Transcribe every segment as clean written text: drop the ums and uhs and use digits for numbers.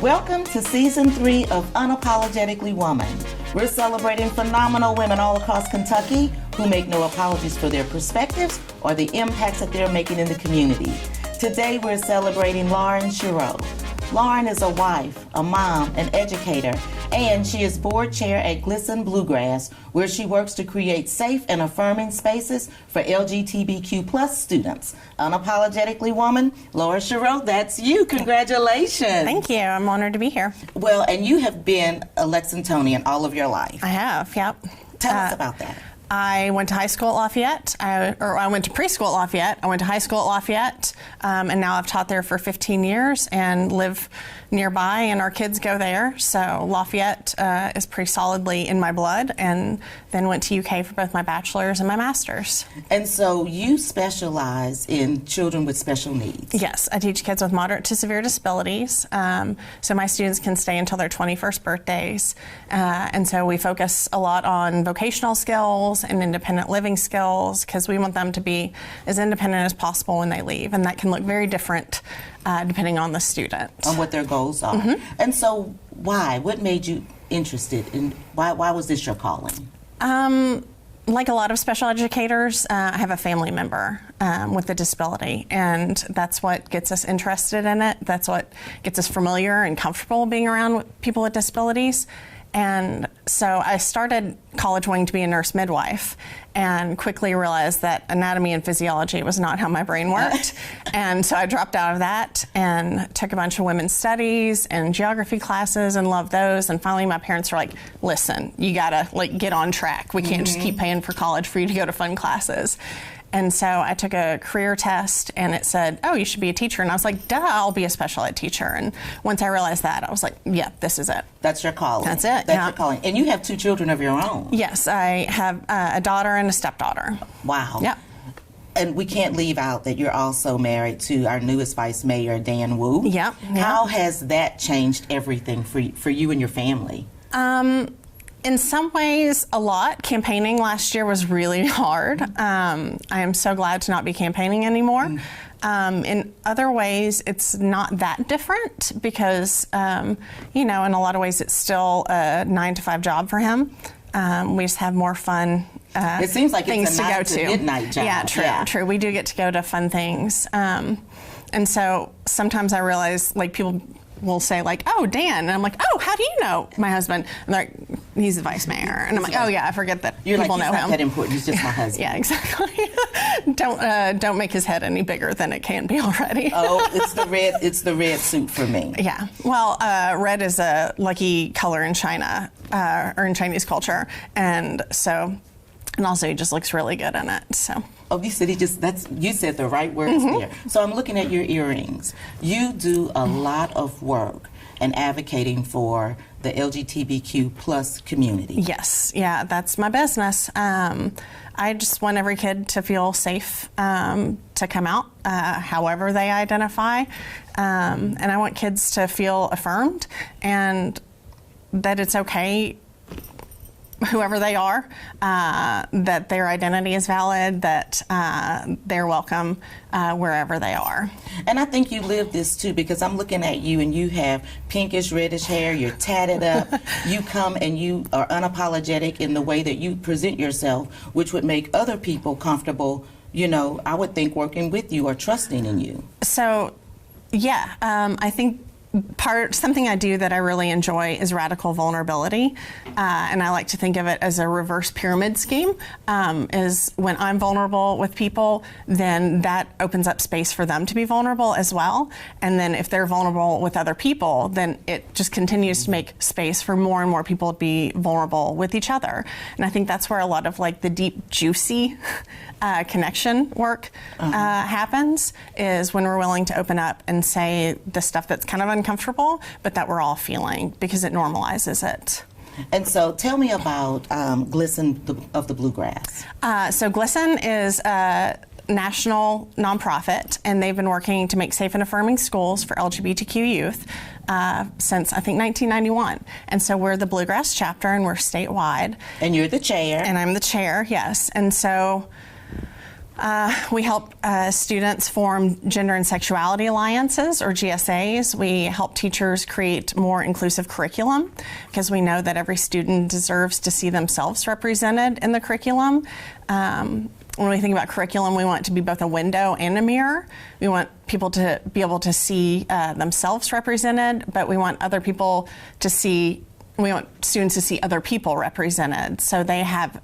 Welcome to Season 3 of Unapologetically Woman. We're celebrating phenomenal women all across Kentucky who make no apologies for their perspectives or the impacts that they're making in the community. Today we're celebrating Lauren Sherrow. Lauren is a wife, a mom, an educator, and she is board chair at GLSEN Bluegrass, where she works to create safe and affirming spaces for LGBTQ+ students. Unapologetically Woman, Lauren Sherrow, that's you. Congratulations. Thank you. I'm honored to be here. Well, and you have been a Lexingtonian all of your life. I have, yep. Tell us about that. I went to high school at Lafayette, I went to preschool at Lafayette, I went to high school at Lafayette, and now I've taught there for 15 years and live nearby, and our kids go there. So Lafayette is pretty solidly in my blood, and then went to UK for both my bachelor's and my master's. And so you specialize in children with special needs. Yes, I teach kids with moderate to severe disabilities, so my students can stay until their 21st birthdays, and so we focus a lot on vocational skills and independent living skills, because we want them to be as independent as possible when they leave, and that can look very different depending on the student. On what their goals are. Mm-hmm. And so why? What made you interested in, why was this your calling? Like a lot of special educators, I have a family member with a disability, and that's what gets us interested in it. That's what gets us familiar and comfortable being around people with disabilities. And so I started college wanting to be a nurse midwife, and quickly realized that anatomy and physiology was not how my brain worked. And so I dropped out of that and took a bunch of women's studies and geography classes and loved those. And finally my parents were like, listen, you gotta get on track. We can't just keep paying for college for you to go to fun classes. And so I took a career test, and it said, oh, you should be a teacher. And I was like, duh, I'll be a special ed teacher. And once I realized that, I was like, yeah, this is it. That's your calling. That's it. That's your calling. And you have 2 children of your own. Yes, I have a daughter and a stepdaughter. Wow. Yeah. And we can't leave out that you're also married to our newest Vice Mayor, Dan Wu. Yeah. How has that changed everything for you and your family? In some ways, a lot. Campaigning last year was really hard. I am so glad to not be campaigning anymore. In other ways, it's not that different because, you know, in a lot of ways, it's still a 9-to-5 job for him. We just have more fun it seems like things it's a 9 to midnight job. Yeah, true, true. We do get to go to fun things. And so sometimes I realize, people will say oh, Dan, and I'm like, oh, how do you know my husband? And they're like, he's the vice mayor. And I'm like, oh yeah, I forget that You're people like, know he's him. not that important, he's just my husband. Yeah, exactly. Don't make his head any bigger than it can be already. Oh, it's the red suit for me. Yeah, well, red is a lucky color in China, or in Chinese culture, and also he just looks really good in it, so. Oh, you said you said the right words there. So I'm looking at your earrings. You do a lot of work and advocating for the LGBTQ+ community. Yes, yeah, that's my business. I just want every kid to feel safe to come out, however they identify. And I want kids to feel affirmed and that it's okay, whoever they are, that their identity is valid, that they're welcome wherever they are. And I think you live this too, because I'm looking at you and you have pinkish reddish hair, you're tatted up, you come and you are unapologetic in the way that you present yourself, which would make other people comfortable, I would think, working with you or trusting in you. So, yeah, I think something I do that I really enjoy is radical vulnerability, and I like to think of it as a reverse pyramid scheme. Is when I'm vulnerable with people, then that opens up space for them to be vulnerable as well, and then if they're vulnerable with other people, then it just continues to make space for more and more people to be vulnerable with each other. And I think that's where a lot of the deep, juicy connection work happens, is when we're willing to open up and say the stuff that's kind of uncomfortable, but that we're all feeling, because it normalizes it. And so tell me about GLSEN of the Bluegrass. So GLSEN is a national nonprofit, and they've been working to make safe and affirming schools for LGBTQ youth since, I think, 1991. And so we're the Bluegrass chapter, and we're statewide. And you're the chair. And I'm the chair, yes. And so We help students form gender and sexuality alliances, or GSAs. We help teachers create more inclusive curriculum because we know that every student deserves to see themselves represented in the curriculum. When we think about curriculum, we want it to be both a window and a mirror. We want people to be able to see themselves represented, but we want other people to see we want students to see other people represented, so they have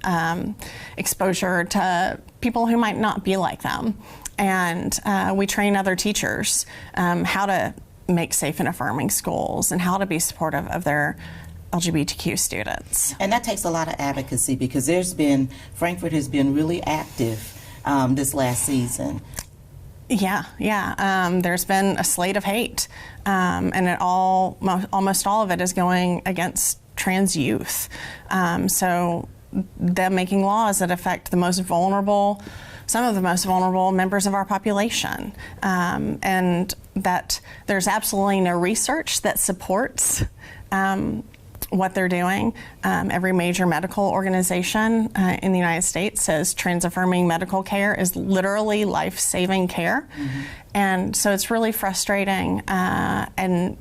exposure to people who might not be like them. And we train other teachers how to make safe and affirming schools and how to be supportive of their LGBTQ students. And that takes a lot of advocacy, because Frankfurt has been really active this last season. Yeah. There's been a slate of hate, and almost all of it is going against trans youth. So them making laws that affect some of the most vulnerable members of our population, and that there's absolutely no research that supports what they're doing. Every major medical organization in the United States says trans-affirming medical care is literally life-saving care. Mm-hmm. And so it's really frustrating and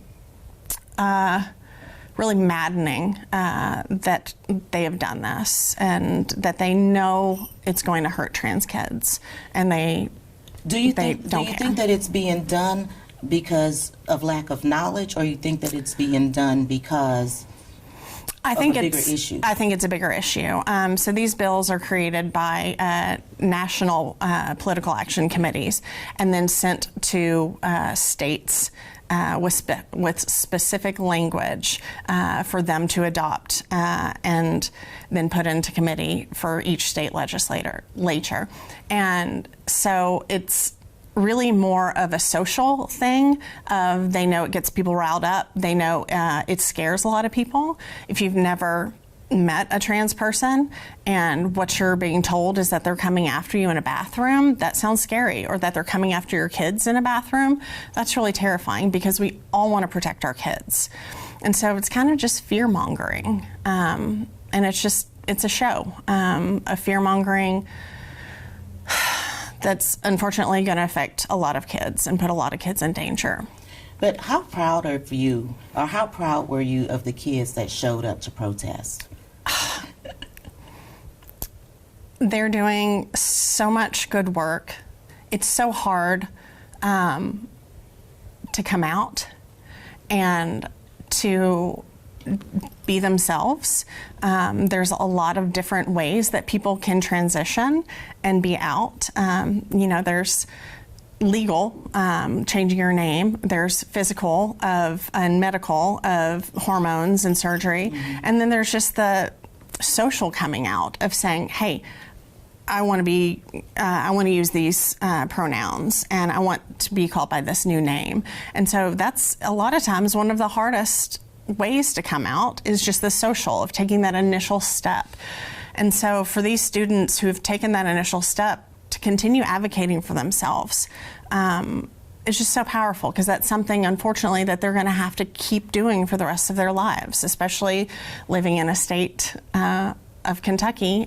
really maddening that they have done this, and that they know it's going to hurt trans kids, and do you think that it's being done because of lack of knowledge, or you think that it's being done because I think it's a bigger issue. So these bills are created by national political action committees and then sent to states with specific language for them to adopt and then put into committee for each state legislature. And so it's really more of a social thing. They know it gets people riled up. They know it scares a lot of people. If you've never met a trans person and what you're being told is that they're coming after you in a bathroom, that sounds scary. Or that they're coming after your kids in a bathroom, that's really terrifying, because we all want to protect our kids. And so it's kind of just fear-mongering. And it's a show of fear-mongering that's unfortunately going to affect a lot of kids and put a lot of kids in danger. But how proud were you of the kids that showed up to protest? They're doing so much good work. It's so hard to come out and to be themselves. There's a lot of different ways that people can transition and be out. There's legal, changing your name. There's physical and medical of hormones and surgery. Mm-hmm. And then there's just the social coming out of saying, hey, I want to use these pronouns, and I want to be called by this new name. And so that's a lot of times one of the hardest ways to come out, is just the social of taking that initial step. And so for these students who have taken that initial step to continue advocating for themselves, it's just so powerful, because that's something, unfortunately, that they're going to have to keep doing for the rest of their lives, especially living in a state of Kentucky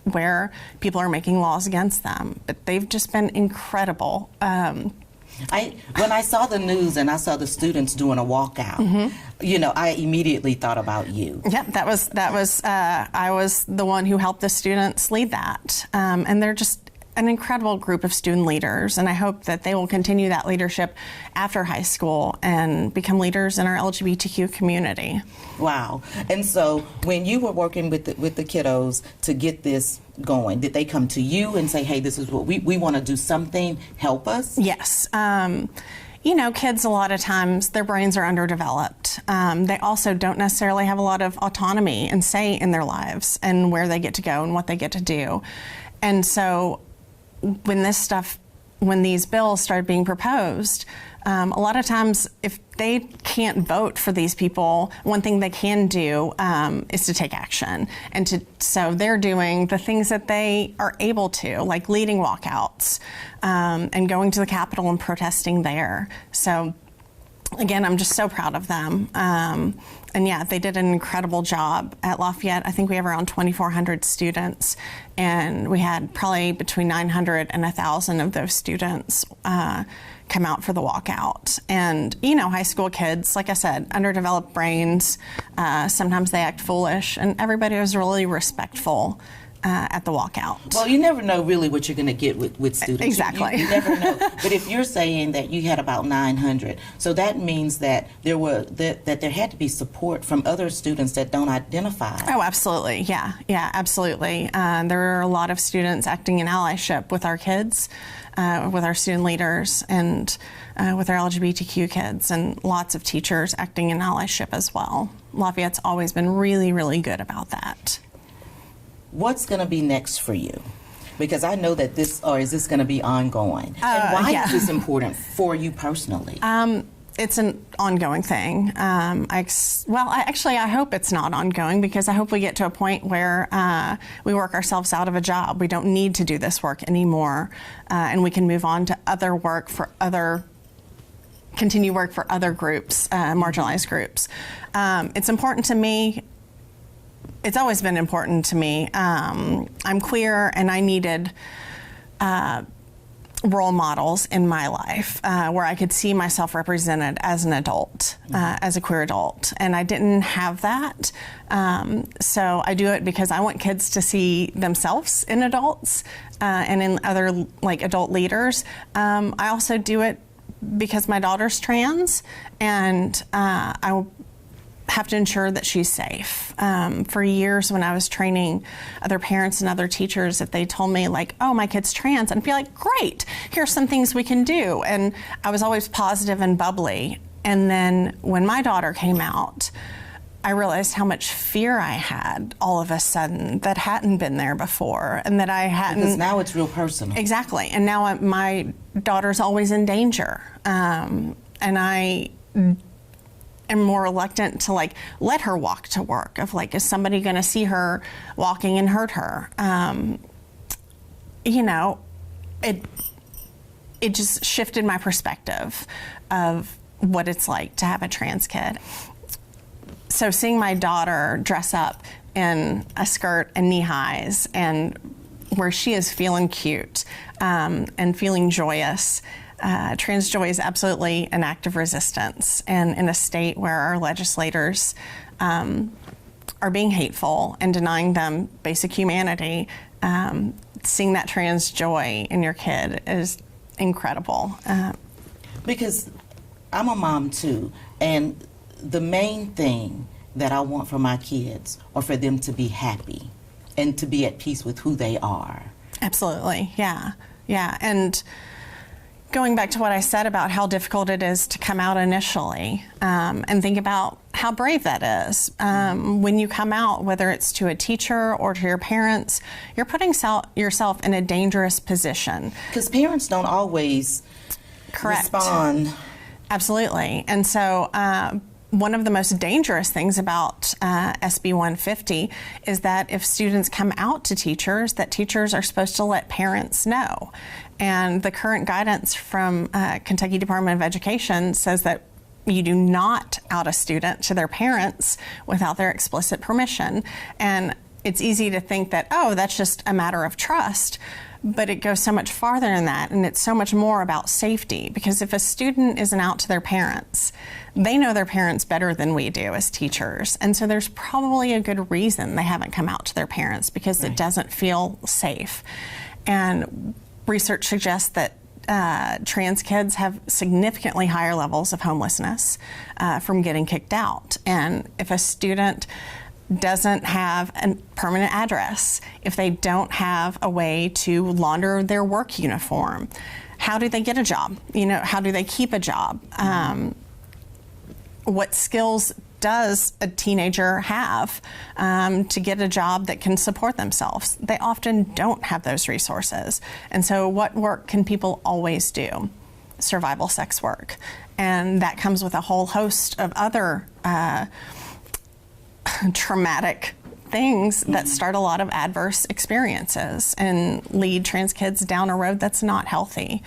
where people are making laws against them. But they've just been incredible. When I saw the news and I saw the students doing a walkout, mm-hmm. I immediately thought about you. Yep, that was I was the one who helped the students lead that, and they're just an incredible group of student leaders, and I hope that they will continue that leadership after high school and become leaders in our LGBTQ community. Wow. And so when you were working with the kiddos to get this going, did they come to you and say, hey, this is what we want to do something, help us? Yes. Kids, a lot of times, their brains are underdeveloped. They also don't necessarily have a lot of autonomy and say in their lives and where they get to go and what they get to do. And so when these bills started being proposed, a lot of times, if they can't vote for these people, one thing they can do is to take action. So they're doing the things that they are able to, like leading walkouts and going to the Capitol and protesting there. So again, I'm just so proud of them. And yeah, they did an incredible job at Lafayette. I think we have around 2,400 students, and we had probably between 900 and 1,000 of those students come out for the walkout. And, you know, high school kids, like I said, underdeveloped brains, sometimes they act foolish, and everybody was really respectful at the walkout. Well, you never know really what you're going to get with students. Exactly. You never know. But if you're saying that you had about 900, so that means that there had to be support from other students that don't identify. Oh, absolutely. Yeah, absolutely. There are a lot of students acting in allyship with our kids, with our student leaders, and with our LGBTQ kids, and lots of teachers acting in allyship as well. Lafayette's always been really, really good about that. What's going to be next for you? Because I know that is this going to be ongoing? And why is this important for you personally? It's an ongoing thing. I hope it's not ongoing, because I hope we get to a point where we work ourselves out of a job. We don't need to do this work anymore, and we can move on to other work for continue work for other groups, marginalized groups. It's important to me. It's always been important to me. I'm queer, and I needed role models in my life where I could see myself represented as an adult, as a queer adult, and I didn't have that. So I do it because I want kids to see themselves in adults and in other adult leaders. I also do it because my daughter's trans, and I have to ensure that she's safe. For years when I was training other parents and other teachers, if they told me oh, my kid's trans, I'd be like, great, here's some things we can do. And I was always positive and bubbly. And then when my daughter came out, I realized how much fear I had all of a sudden that hadn't been there before, and that I hadn't. Because now it's real personal. Exactly. And now my daughter's always in danger. And I am more reluctant to let her walk to work, of is somebody going to see her walking and hurt her? It just shifted my perspective of what it's like to have a trans kid. So seeing my daughter dress up in a skirt and knee highs, and where she is feeling cute and feeling joyous. Trans joy is absolutely an act of resistance, and in a state where our legislators are being hateful and denying them basic humanity, seeing that trans joy in your kid is incredible. Because I'm a mom too, and the main thing that I want for my kids are for them to be happy and to be at peace with who they are. Absolutely, yeah. And going back to what I said about how difficult it is to come out initially, and think about how brave that is. When you come out, whether it's to a teacher or to your parents, you're putting yourself in a dangerous position. Because parents don't always respond. Absolutely. And so one of the most dangerous things about SB 150 is that if students come out to teachers, that teachers are supposed to let parents know. And the current guidance from Kentucky Department of Education says that you do not out a student to their parents without their explicit permission. And it's easy to think that, oh, that's just a matter of trust. But it goes so much farther than that, and it's so much more about safety. Because if a student isn't out to their parents, they know their parents better than we do as teachers. And so there's probably a good reason they haven't come out to their parents, because it doesn't feel safe. And research suggests that trans kids have significantly higher levels of homelessness from getting kicked out. And if a student doesn't have a permanent address, if they don't have a way to launder their work uniform, how do they get a job? How do they keep a job? What skills does a teenager have to get a job that can support themselves? They often don't have those resources. And so what work can people always do? Survival sex work. And that comes with a whole host of other traumatic things that start a lot of adverse experiences and lead trans kids down a road that's not healthy.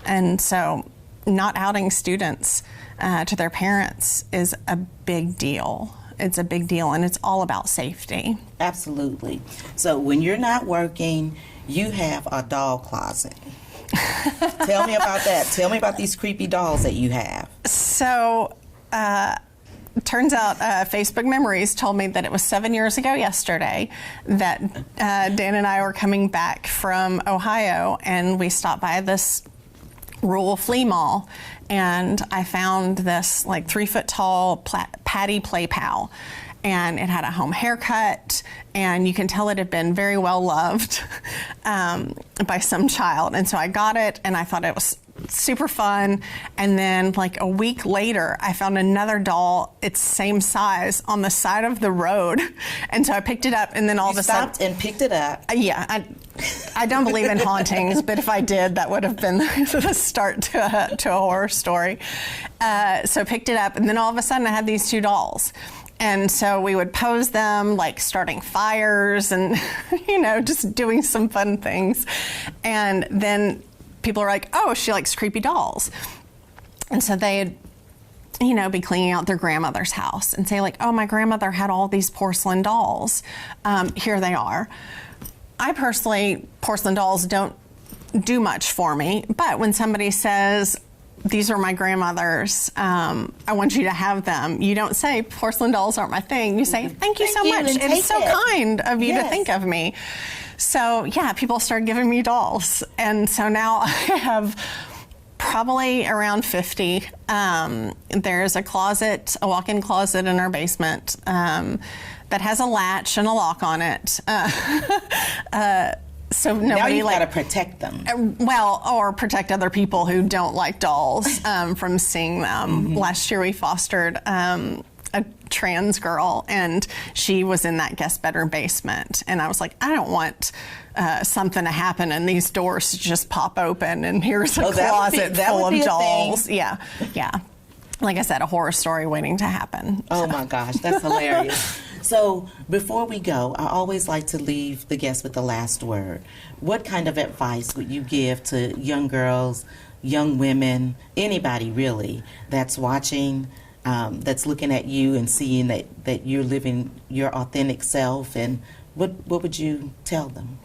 And so not outing students to their parents is a big deal. It's a big deal, and it's all about safety. Absolutely. So when you're not working, you have a doll closet. Tell me about that. Tell me about these creepy dolls that you have. So, turns out Facebook Memories told me that it was 7 years ago yesterday that Dan and I were coming back from Ohio, and we stopped by this rural flea mall, and I found this like 3-foot tall Patty Play Pal, and it had a home haircut, and you can tell it had been very well loved by some child. And so I got it, and I thought it was super fun. And then like a week later, I found another doll, its same size, on the side of the road. And so I picked it up, and then all of a sudden... stopped and picked it up? Yeah. I don't believe in hauntings, but if I did, that would have been the start to a horror story. So I picked it up, and then all of a sudden I had these 2 dolls. And so we would pose them, like starting fires and, just doing some fun things. And then people are like, oh, she likes creepy dolls. And so they'd, be cleaning out their grandmother's house and say like, oh, my grandmother had all these porcelain dolls. Here they are. I personally, porcelain dolls don't do much for me. But when somebody says, these are my grandmother's, I want you to have them, you don't say, porcelain dolls aren't my thing. You say, thank you so much. It's so kind of you to think of me. So yeah, people started giving me dolls. And so now I have probably around 50. There's a closet, a walk-in closet in our basement that has a latch and a lock on it. So nobody, now you've got to protect them. Or protect other people who don't like dolls from seeing them. Mm-hmm. Last year we fostered a trans girl, and she was in that guest bedroom basement. And I was like, I don't want something to happen and these doors to just pop open and here's a closet full of dolls. Yeah. Like I said, a horror story waiting to happen. Oh my gosh, that's hilarious. So before we go, I always like to leave the guests with the last word. What kind of advice would you give to young girls, young women, anybody really that's watching, that's looking at you and seeing that you're living your authentic self, and what would you tell them?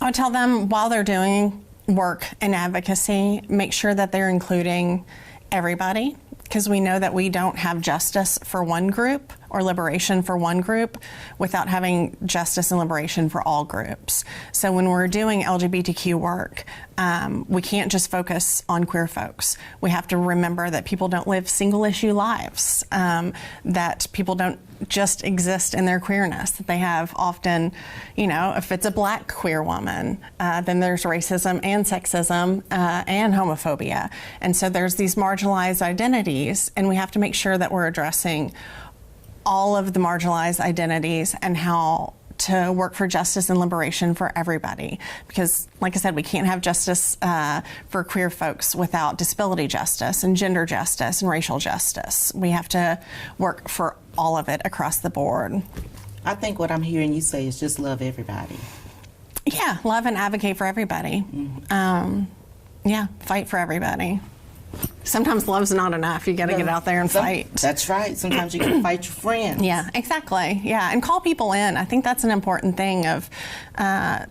I would tell them, while they're doing work and advocacy, make sure that they're including everybody, because we know that we don't have justice for one group or liberation for one group without having justice and liberation for all groups. So when we're doing LGBTQ work, we can't just focus on queer folks. We have to remember that people don't live single issue lives, that people don't just exist in their queerness. They have often, if it's a Black queer woman, then there's racism and sexism and homophobia. And so there's these marginalized identities, and we have to make sure that we're addressing all of the marginalized identities and how to work for justice and liberation for everybody. Because, like I said, we can't have justice for queer folks without disability justice and gender justice and racial justice. We have to work for all of it across the board. I think what I'm hearing you say is just love everybody. Yeah, love and advocate for everybody. Mm-hmm. Fight for everybody. Sometimes love's not enough. You got to get out there and fight. That's right. Sometimes you got to fight your friends. Yeah, exactly. Yeah, and call people in. I think that's an important thing of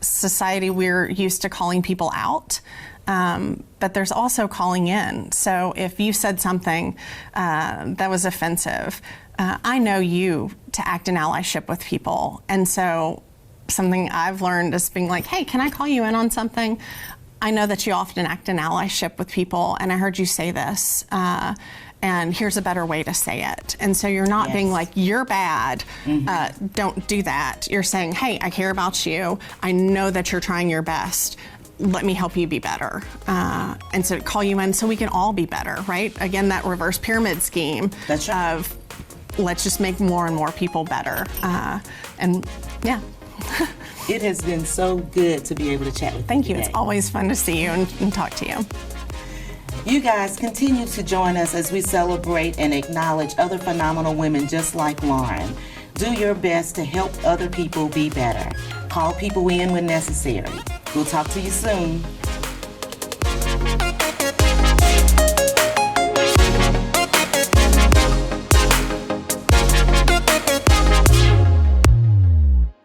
society. We're used to calling people out, but there's also calling in. So if you said something that was offensive, I know you to act in allyship with people. And so something I've learned is being like, hey, can I call you in on something? I know that you often act in allyship with people, and I heard you say this, and here's a better way to say it. And so you're not being like, you're bad, don't do that. You're saying, hey, I care about you. I know that you're trying your best. Let me help you be better. And so call you in so we can all be better, right? Again, that reverse pyramid scheme of let's just make more and more people better. It has been so good to be able to chat with you. Thank you. Today. It's always fun to see you and talk to you. You guys continue to join us as we celebrate and acknowledge other phenomenal women just like Lauren. Do your best to help other people be better. Call people in when necessary. We'll talk to you soon.